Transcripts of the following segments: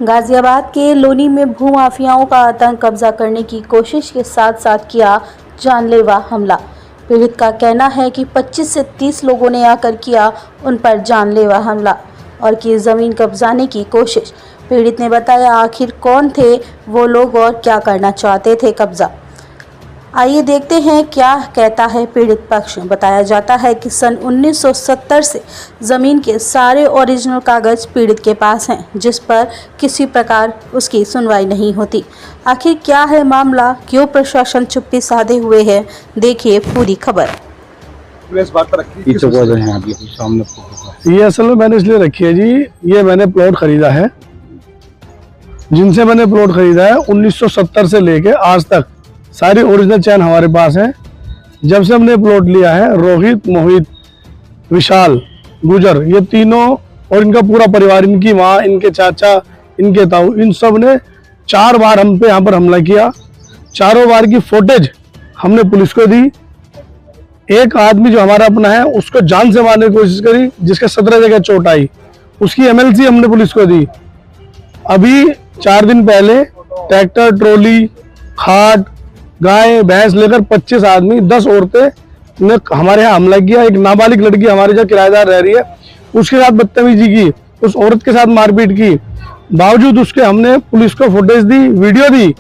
गाजियाबाद के लोनी में भूमाफियाओं का आतंक कब्जा करने की कोशिश के साथ साथ किया जानलेवा हमला। पीड़ित का कहना है कि 25 से 30 लोगों ने आकर किया उन पर जानलेवा हमला और की ज़मीन कब्जाने की कोशिश। पीड़ित ने बताया आखिर कौन थे वो लोग और क्या करना चाहते थे कब्जा। आइए देखते हैं क्या कहता है पीड़ित पक्ष। बताया जाता है कि सन 1970 से ज़मीन के सारे ओरिजिनल कागज़ पीड़ित के पास हैं, जिस पर किसी प्रकार उसकी सुनवाई नहीं होती। आखिर क्या है मामला, क्यों प्रशासन चुप्पी साधे हुए है, देखिए पूरी खबर। ये असल में मैंने इसलिए रखी है जी, ये मैंने प्लॉट खरीदा है। जिनसे मैंने प्लॉट खरीदा है 1970 से लेके आज तक सारी ओरिजिनल चैन हमारे पास है। जब से हमने प्लॉट लिया है, रोहित, मोहित, विशाल, गुजर, ये तीनों और इनका पूरा परिवार, इनकी माँ, इनके चाचा, इनके ताऊ, इन सब ने 4 बार हम पे यहाँ पर हमला किया। चारों बार की फुटेज हमने पुलिस को दी। एक आदमी जो हमारा अपना है उसको जान से मारने की कोशिश करी, जिसके 17 जगह चोट आई, उसकी MLC हमने पुलिस को दी। अभी 4 दिन पहले ट्रैक्टर, ट्रॉली, खाट, गाय, भैंस लेकर 25 आदमी, 10 औरतें ने हमारे यहाँ हमला किया। एक नाबालिग लड़की हमारे जो किराएदार रह रही है उसके साथ बदतमीजी की, उस औरत के साथ मारपीट की। बावजूद उसके हमने पुलिस को फुटेज दी, वीडियो दी,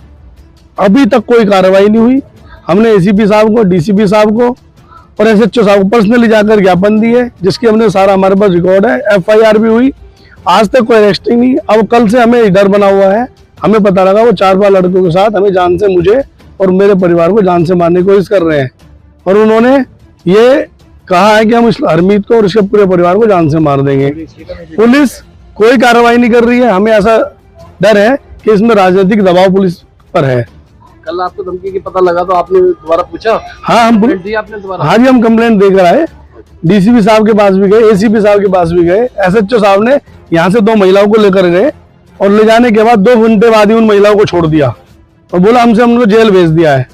अभी तक कोई कार्रवाई नहीं हुई। हमने ACP साहब को, DCP साहब को और SHO साहब को पर्सनली जाकर ज्ञापन दिए, जिसकी हमने सारा हमारे पास रिकॉर्ड है। FIR भी हुई, आज तक कोई अरेस्टिंग नहीं। अब कल से हमें डर बना हुआ है। हमें पता लगा वो 4-5 लड़कों के साथ हमें जान से, मुझे और मेरे परिवार को जान से मारने की कोशिश कर रहे हैं। और उन्होंने ये कहा है कि हम इस हरमीत को और इसके पूरे परिवार को जान से मार देंगे। पुलिस कोई कार्रवाई नहीं कर रही है। हमें ऐसा डर है कि इसमें राजनीतिक दबाव पुलिस पर है। कल आपको धमकी की पता लगा तो आपने दोबारा पूछा? हाँ, हम हाँ जी, हम कंप्लेंट देकर आए। DCP साहब के पास भी गए, ACP साहब के पास भी गए। SHO साहब ने यहाँ से 2 महिलाओं को लेकर गए और ले जाने के बाद 2 घंटे बाद ही उन महिलाओं को छोड़ दिया और बोला हमसे हमको जेल भेज दिया है।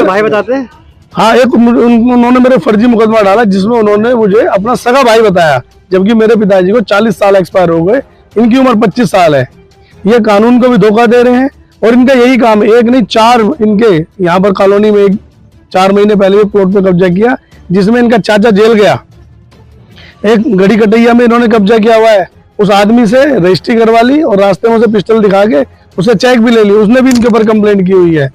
भाई बताते हैं? हाँ, एक उन्होंने मेरे फर्जी मुकदमा डाला जिसमें उन्होंने मुझे अपना सगा भाई बताया, जबकि मेरे पिताजी को 40 साल एक्सपायर हो गए, इनकी उम्र 25 साल है। ये कानून को भी धोखा दे रहे हैं और इनका यही काम है। एक नहीं 4 इनके यहाँ पर कॉलोनी में 4 महीने पहले प्लॉट पे कब्जा किया, जिसमें इनका चाचा जेल गया। एक गड़ी कटैया में इन्होंने कब्जा किया हुआ है, उस आदमी से रजिस्ट्री करवा ली और रास्ते में उसे पिस्टल दिखा के उसे चेक भी ले ली। उसने भी इनके ऊपर कंप्लेंट की हुई है,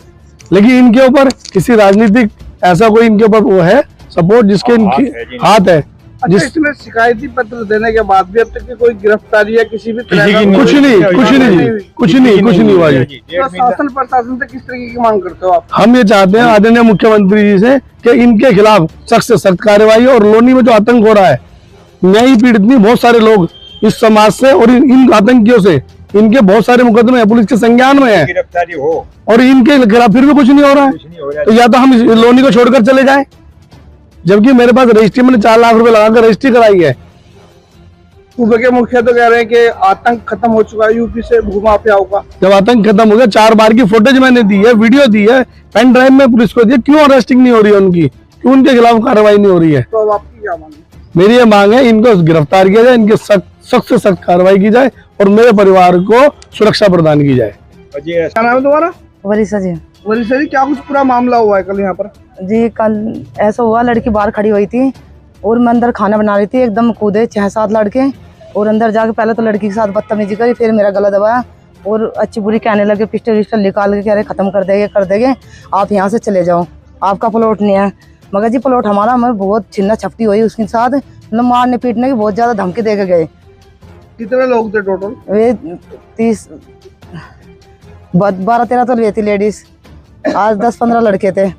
लेकिन इनके ऊपर किसी राजनीतिक ऐसा कोई इनके ऊपर वो है सपोर्ट जिसके इनकी हाथ है। जिस इसमें शिकायती पत्र देने के बाद भी अब तक की कोई गिरफ्तारी या किसी भी तरह का कुछ नहीं हुआ जी। शासन प्रशासन से किस तरीके की मांग करते हो आप? हम ये चाहते हैं आदरणीय मुख्यमंत्री जी से कि इनके खिलाफ सख्त से सख्त कार्रवाई और लोनी में जो आतंक हो रहा है, मैं ही पीड़ित नहीं, बहुत सारे लोग इस समाज से और इन आतंकियों से, इनके बहुत सारे मुकदमे हैं, पुलिस के संज्ञान में है, गिरफ्तारी हो और इनके खिलाफ फिर भी कुछ नहीं हो रहा है। तो या तो हम लोनी को छोड़कर चले जाएं, जबकि मेरे पास रजिस्ट्री, मैंने 4 लाख रुपए लगाकर रजिस्ट्री कराई है। सूबे के मुखिया तो कह रहे हैं कि आतंक खत्म हो चुका है यूपी से भूमाफियाओं का। जब आतंक खत्म हो गया, 4 बार की फुटेज मैंने दी है, वीडियो दी है, पेन ड्राइव में पुलिस को दी है, क्यों अरेस्टिंग नहीं हो रही है उनकी, क्यों उनके खिलाफ कार्रवाई नहीं हो रही है? तो अब आपकी क्या मांग है? मेरी ये मांग है इनको गिरफ्तार किया जाए, इनके सख्त से सख्त कार्रवाई की जाए और मेरे परिवार को सुरक्षा प्रदान की जाए। क्या नाम है तुम्हारा? वरीसा जी। वरीसा जी, क्या कुछ पूरा मामला हुआ है कल यहाँ पर? जी, कल ऐसा हुआ, लड़की बाहर खड़ी हुई थी और मैं अंदर खाना बना रही थी, एकदम कूदे 6-7 लड़के और अंदर जाके पहले तो लड़की के साथ बदतमीजी करी, फिर मेरा गला दबाया और अच्छी बुरी कहने लगे, पिस्टल विस्टल निकाल के कह रहे खत्म कर देंगे, आप यहाँ से चले जाओ, आपका प्लॉट नहीं है। मगर जी प्लॉट हमारा, हमें बहुत छिन्ना छपटी हुई उसके साथ, मतलब मारने पीटने की बहुत ज्यादा धमकी दे के गए। कितने लोग थे टोटल? वे 12-13 तो थी लेडीज, आज 10-15 लड़के थे।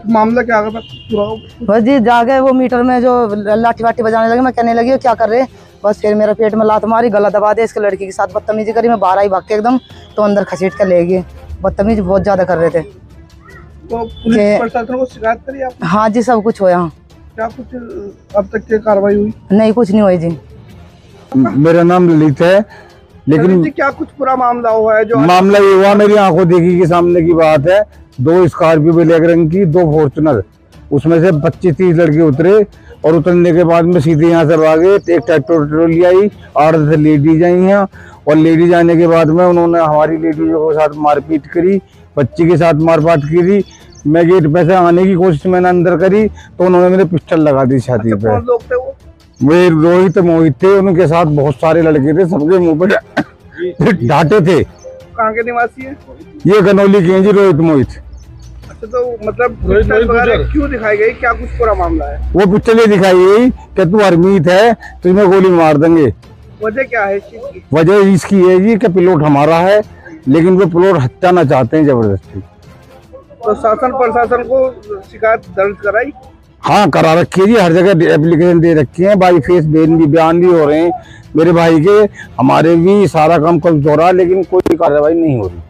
मामला क्या था पूरा? बस जी जाके वो मीटर में जो लाठी वाठी बजाने लगे, मैं कहने लगी क्या कर रहे, बस फिर मेरा पेट में लात मारी, गला दबा दे, इसके लड़की के साथ बदतमीजी करी, मैं बाहर आई भाग के एकदम, तो अंदर खसीट कर ले गई। बदतमीजी बहुत ज्यादा कर रहे थे। तो पुलिस प्रशासन को शिकायत करी आप? हाँ जी, सब कुछ हुआ। क्या कुछ अब तक की कार्रवाई हुई? नहीं, कुछ नहीं हुई जी। मेरा नाम ललित है, लेकिन क्या कुछ पूरा मामला हुआ है? जो मामला ये हुआ, मेरी आंखों देखी के सामने की बात है, 2 स्कॉर्पियो ब्लैक रंग की, 2 फॉर्च्यूनर उसमें से 25-30 लड़के उतरे और उतरने के बाद में सीधे यहाँ से भागे। एक ट्रैक्टर आई, 8-10 लेडीज आई हैं और लेडीज आने के बाद में उन्होंने हमारी लेडीजों के साथ मारपीट करी, बच्ची के साथ मारपीट करी। मैं गेट पे से आने की कोशिश मैंने अंदर करी तो उन्होंने मेरे पिस्टल लगा दी छाती पे। कौन लोग थे वो? वे रोहित मोहित थे, उनके साथ बहुत सारे लड़के थे, सबके मुंह पे डांटे थे। कहाँ के निवासी है? ये गनौली के हैं जी रोहित मोहित। अच्छा, तो मतलब पिस्टल वगैरह क्यों दिखाई गई, क्या कुछ पूरा मामला है? वो पिस्टल ये दिखाई गई कि तू हरमीत है, तुम्हें गोली मार देंगे। वजह क्या है इस चीज की? वजह इसकी है जी कि प्लॉट हमारा है, लेकिन वो प्लॉट हटाना चाहते हैं जबरदस्ती। तो शासन प्रशासन को शिकायत दर्ज कराई? हाँ, करा रखी है जी, हर जगह एप्लीकेशन दे रखी है, बाई फेस बयान भी हो रहे हैं मेरे भाई के, हमारे भी सारा काम कल हो रहा, लेकिन कोई कार्रवाई नहीं हो रही।